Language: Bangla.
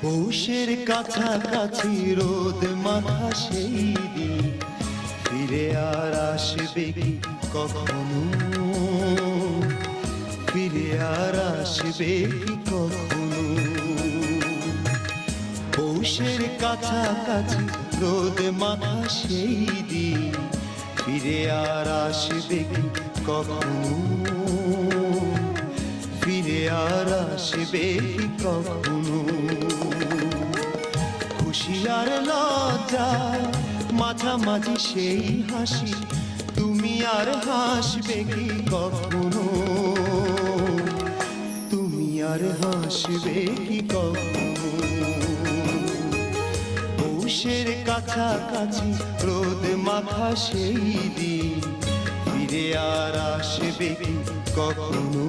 পৌষের কাছাকাছি রোদ মাথা সেই দিন ফিরে আর আসবে কি কখনো, ফিরে আর আসবে কি কখনো। পৌষের কাছাকাছি রোদ মাথা সেই দিন ফিরে আর আসবে কি কখনো, ফিরে আর আসবে কি কখনো। খুশি আর লজ্জা মাঝামাঝি সেই হাসি, তুমি আর হাসবে কি কখনো, তুমি আর হাসবে কি কখনো। পৌষের কাছাকাছি রোদ মাথা সেই দিন ফিরে আর আসবে কি কখনো।